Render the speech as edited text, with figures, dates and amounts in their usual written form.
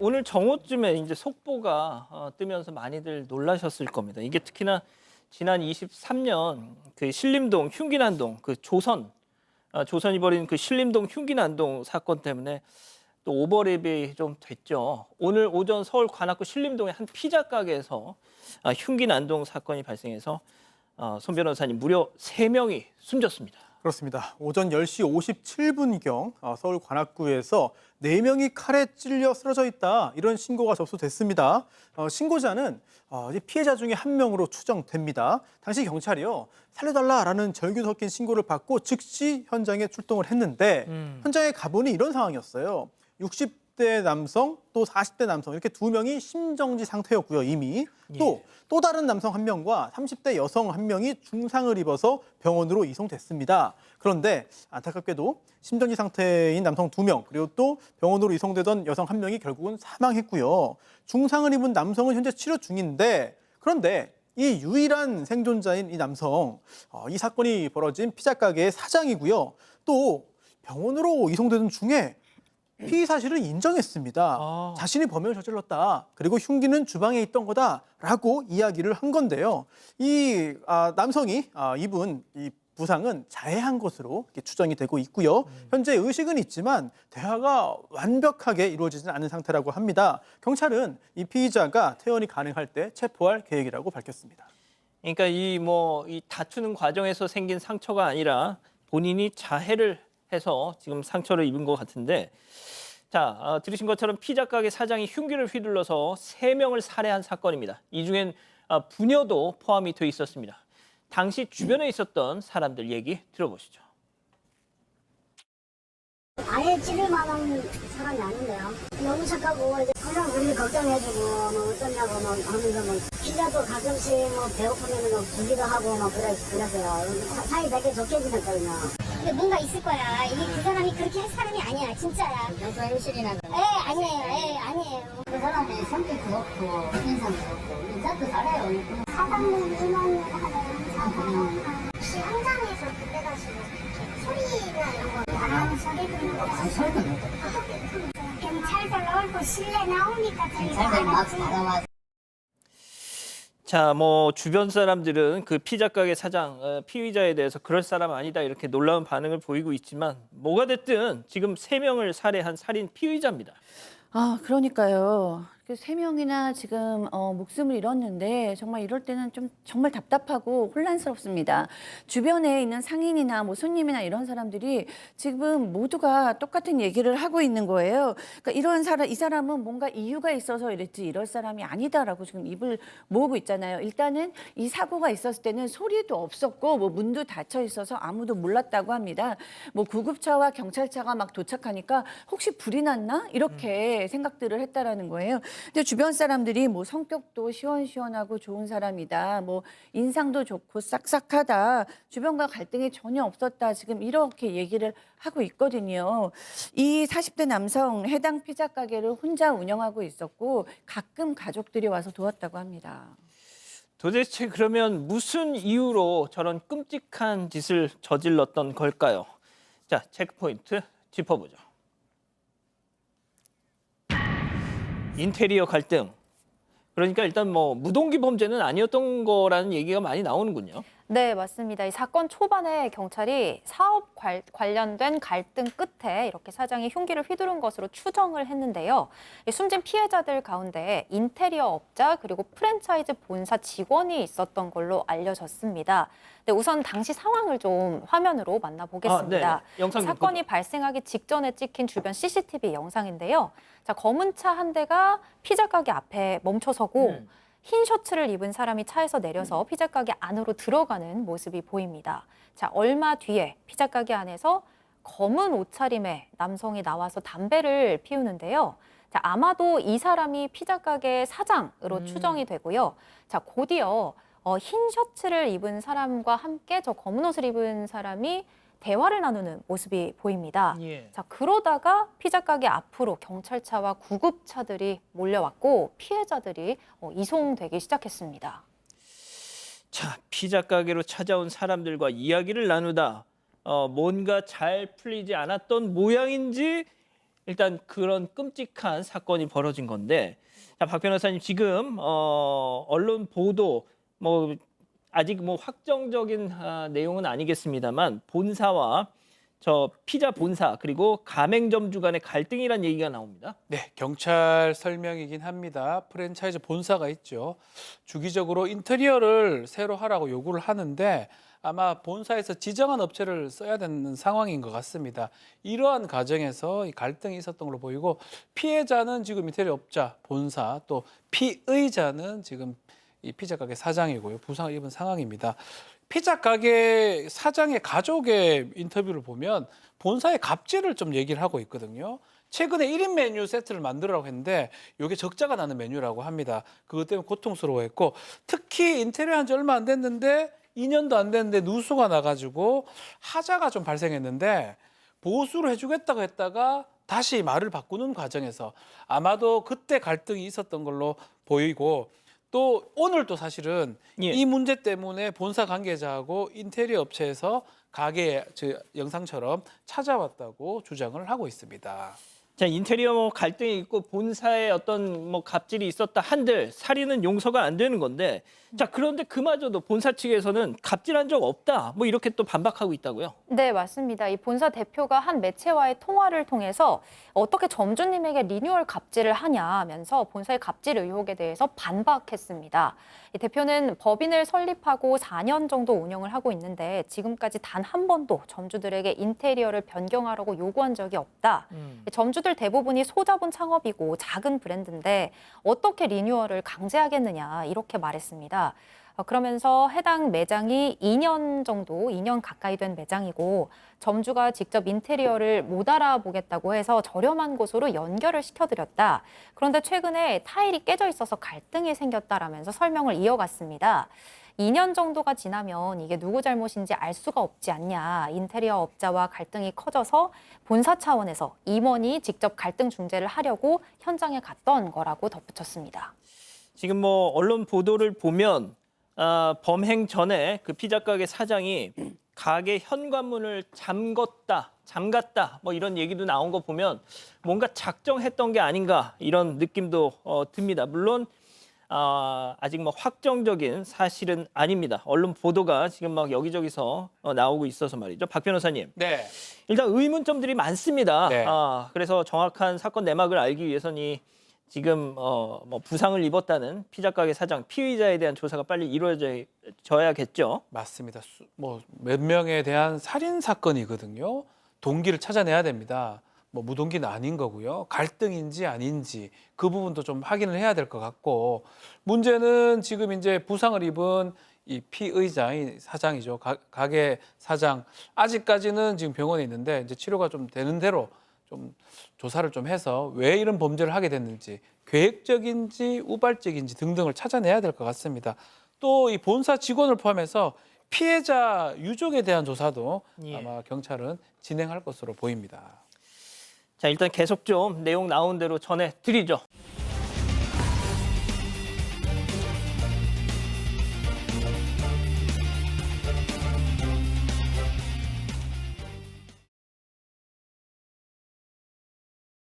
오늘 정오쯤에 이제 속보가 뜨면서 많이들 놀라셨을 겁니다. 이게 특히나 지난 23년 그 신림동 흉기난동 그 조선이 벌인 그 신림동 흉기난동 사건 때문에 또 오버랩이 좀 됐죠. 오늘 오전 서울 관악구 신림동의 한 피자 가게에서 흉기난동 사건이 발생해서 손 변호사님 무려 3명이 숨졌습니다. 그렇습니다. 오전 10시 57분경 서울 관악구에서 4명이 칼에 찔려 쓰러져 있다, 이런 신고가 접수됐습니다. 신고자는 이제 피해자 중에 한 명으로 추정됩니다. 당시 경찰이요, 살려달라라는 절규 섞인 신고를 받고 즉시 현장에 출동을 했는데 현장에 가보니 이런 상황이었어요. 60대 남성 또 40대 남성 이렇게 2명이 심정지 상태였고요. 이미 또 다른 남성 1명과 30대 여성 1명이 중상을 입어서 병원으로 이송됐습니다. 그런데 안타깝게도 심정지 상태인 남성 2명 그리고 또 병원으로 이송되던 여성 1명이 결국은 사망했고요. 중상을 입은 남성은 현재 치료 중인데, 그런데 이 유일한 생존자인 이 남성, 이 사건이 벌어진 피자 가게의 사장이고요. 또 병원으로 이송되던 중에 피의 사실을 인정했습니다. 자신이 범행을 저질렀다, 그리고 흉기는 주방에 있던 거다라고 이야기를 한 건데요. 이 남성이 입은 이 부상은 자해한 것으로 추정이 되고 있고요. 현재 의식은 있지만 대화가 완벽하게 이루어지지는 않은 상태라고 합니다. 경찰은 이 피의자가 퇴원이 가능할 때 체포할 계획이라고 밝혔습니다. 그러니까 이 다투는 과정에서 생긴 상처가 아니라 본인이 자해를 해서 지금 상처를 입은 것 같은데, 자, 들으신 것처럼 피자 가게 사장이 흉기를 휘둘러서 3명을 살해한 사건입니다. 이 중엔 부녀도 포함이 돼 있었습니다. 당시 주변에 있었던 사람들 얘기 들어보시죠. 아예 찌를 만한 사람이 아닌데요. 너무 착하고 이제 항상 우리를 걱정해주고 뭐 어쩌냐고 뭐 하면서 뭐 피자도 가끔씩 뭐 배고프면 뭐 주기도 하고 막 그랬어요. 사이 되게 좋게 지냈거든요. 근데 뭔가 있을 거야. 이게 그 사람이 그렇게 할 사람이 아니야. 진짜야. 평소 행실이나 아니에요. 그 사람이 성격 좋고 인상 좋고 인사도 잘해요. 사장님 인원을 하는 사장. 혹시 현장에서 그때 가지고 소리나 이런 거 안 소리 듣는 거 안 설득 못 해. 경찰들 얼굴 실내 나오니까 경찰들 막 달아와. 자, 주변 사람들은 그 피자 가게 사장, 피의자에 대해서 그럴 사람 아니다 이렇게 놀라운 반응을 보이고 있지만, 뭐가 됐든 지금 3명을 살해한 살인 피의자입니다. 그러니까요. 그 3명이나 지금 목숨을 잃었는데 정말 이럴 때는 좀 정말 답답하고 혼란스럽습니다. 주변에 있는 상인이나 뭐 손님이나 이런 사람들이 지금 모두가 똑같은 얘기를 하고 있는 거예요. 그러니까 이 사람은 뭔가 이유가 있어서 이랬지 이럴 사람이 아니다라고 지금 입을 모으고 있잖아요. 일단은 이 사고가 있었을 때는 소리도 없었고 뭐 문도 닫혀 있어서 아무도 몰랐다고 합니다. 뭐 구급차와 경찰차가 막 도착하니까 혹시 불이 났나? 이렇게 생각들을 했다라는 거예요. 근데 주변 사람들이 뭐 성격도 시원시원하고 좋은 사람이다, 뭐 인상도 좋고 싹싹하다, 주변과 갈등이 전혀 없었다, 지금 이렇게 얘기를 하고 있거든요. 이 40대 남성 해당 피자 가게를 혼자 운영하고 있었고 가끔 가족들이 와서 도왔다고 합니다. 도대체 그러면 무슨 이유로 저런 끔찍한 짓을 저질렀던 걸까요? 자, 체크포인트 짚어보죠. 인테리어 갈등. 그러니까 일단 무동기 범죄는 아니었던 거라는 얘기가 많이 나오는군요. 네, 맞습니다. 이 사건 초반에 경찰이 사업 관련된 갈등 끝에 이렇게 사장이 흉기를 휘두른 것으로 추정을 했는데요. 숨진 피해자들 가운데 인테리어 업자 그리고 프랜차이즈 본사 직원이 있었던 걸로 알려졌습니다. 네, 우선 당시 상황을 좀 화면으로 만나보겠습니다. 영상 사건이 발생하기 직전에 찍힌 주변 CCTV 영상인데요. 자, 검은 차 한 대가 피자 가게 앞에 멈춰서고 흰 셔츠를 입은 사람이 차에서 내려서 피자 가게 안으로 들어가는 모습이 보입니다. 자, 얼마 뒤에 피자 가게 안에서 검은 옷차림의 남성이 나와서 담배를 피우는데요. 자, 아마도 이 사람이 피자 가게 사장으로 추정이 되고요. 자, 곧이어 흰 셔츠를 입은 사람과 함께 저 검은 옷을 입은 사람이 대화를 나누는 모습이 보입니다. 예. 자, 그러다가 피자 가게 앞으로 경찰차와 구급차들이 몰려왔고 피해자들이 이송되기 시작했습니다. 자, 피자 가게로 찾아온 사람들과 이야기를 나누다 뭔가 잘 풀리지 않았던 모양인지 일단 그런 끔찍한 사건이 벌어진 건데, 자, 박 변호사님 지금 언론 보도 뭐 아직 뭐 확정적인 내용은 아니겠습니다만 본사와 저 피자 본사 그리고 가맹점주 간의 갈등이란 얘기가 나옵니다. 네, 경찰 설명이긴 합니다. 프랜차이즈 본사가 있죠. 주기적으로 인테리어를 새로 하라고 요구를 하는데 아마 본사에서 지정한 업체를 써야 되는 상황인 것 같습니다. 이러한 과정에서 이 갈등이 있었던 걸로 보이고 피해자는 지금 인테리어 업자, 본사 또 피의자는 지금 이 피자 가게 사장이고요. 부상을 입은 상황입니다. 피자 가게 사장의 가족의 인터뷰를 보면 본사의 갑질을 좀 얘기를 하고 있거든요. 최근에 1인 메뉴 세트를 만들라고 했는데 이게 적자가 나는 메뉴라고 합니다. 그것 때문에 고통스러워했고 특히 인테리어 한 지 얼마 안 됐는데 2년도 안 됐는데 누수가 나가지고 하자가 좀 발생했는데 보수를 해주겠다고 했다가 다시 말을 바꾸는 과정에서 아마도 그때 갈등이 있었던 걸로 보이고 또 오늘도 사실은 예. 이 문제 때문에 본사 관계자하고 인테리어 업체에서 가게 영상처럼 찾아왔다고 주장을 하고 있습니다. 자, 인테리어 뭐 갈등이 있고 본사에 어떤 뭐 갑질이 있었다 한들 살인은 용서가 안 되는 건데, 자, 그런데 그마저도 본사 측에서는 갑질한 적 없다 뭐 이렇게 또 반박하고 있다고요? 네, 맞습니다. 이 본사 대표가 한 매체와의 통화를 통해서 어떻게 점주님에게 리뉴얼 갑질을 하냐면서 본사의 갑질 의혹에 대해서 반박했습니다. 이 대표는 법인을 설립하고 4년 정도 운영을 하고 있는데 지금까지 단 한 번도 점주들에게 인테리어를 변경하라고 요구한 적이 없다. 점주들 대부분이 소자본 창업이고 작은 브랜드인데 어떻게 리뉴얼을 강제하겠느냐 이렇게 말했습니다. 그러면서 해당 매장이 2년 가까이 된 매장이고 점주가 직접 인테리어를 못 알아보겠다고 해서 저렴한 곳으로 연결을 시켜드렸다. 그런데 최근에 타일이 깨져 있어서 갈등이 생겼다라면서 설명을 이어갔습니다. 2년 정도가 지나면 이게 누구 잘못인지 알 수가 없지 않냐. 인테리어 업자와 갈등이 커져서 본사 차원에서 임원이 직접 갈등 중재를 하려고 현장에 갔던 거라고 덧붙였습니다. 지금 뭐 언론 보도를 보면 범행 전에 그 피자 가게 사장이 가게 현관문을 잠갔다 뭐 이런 얘기도 나온 거 보면 뭔가 작정했던 게 아닌가 이런 느낌도 듭니다. 물론 아직 뭐 확정적인 사실은 아닙니다. 언론 보도가 지금 막 여기저기서 나오고 있어서 말이죠. 박 변호사님. 네. 일단 의문점들이 많습니다. 네. 그래서 정확한 사건 내막을 알기 위해서는 지금 뭐 부상을 입었다는 피자 가게 사장 피의자에 대한 조사가 빨리 이루어져야겠죠. 맞습니다. 뭐 몇 명에 대한 살인 사건이거든요. 동기를 찾아내야 됩니다. 뭐 무동기는 아닌 거고요. 갈등인지 아닌지 그 부분도 좀 확인을 해야 될 것 같고 문제는 지금 이제 부상을 입은 이 피의자인 사장이죠. 가게 사장 아직까지는 지금 병원에 있는데 이제 치료가 좀 되는 대로 좀 조사를 좀 해서 왜 이런 범죄를 하게 됐는지 계획적인지 우발적인지 등등을 찾아내야 될 것 같습니다. 또 이 본사 직원을 포함해서 피해자 유족에 대한 조사도 예. 아마 경찰은 진행할 것으로 보입니다. 자, 일단 계속 좀 내용 나온 대로 전해드리죠.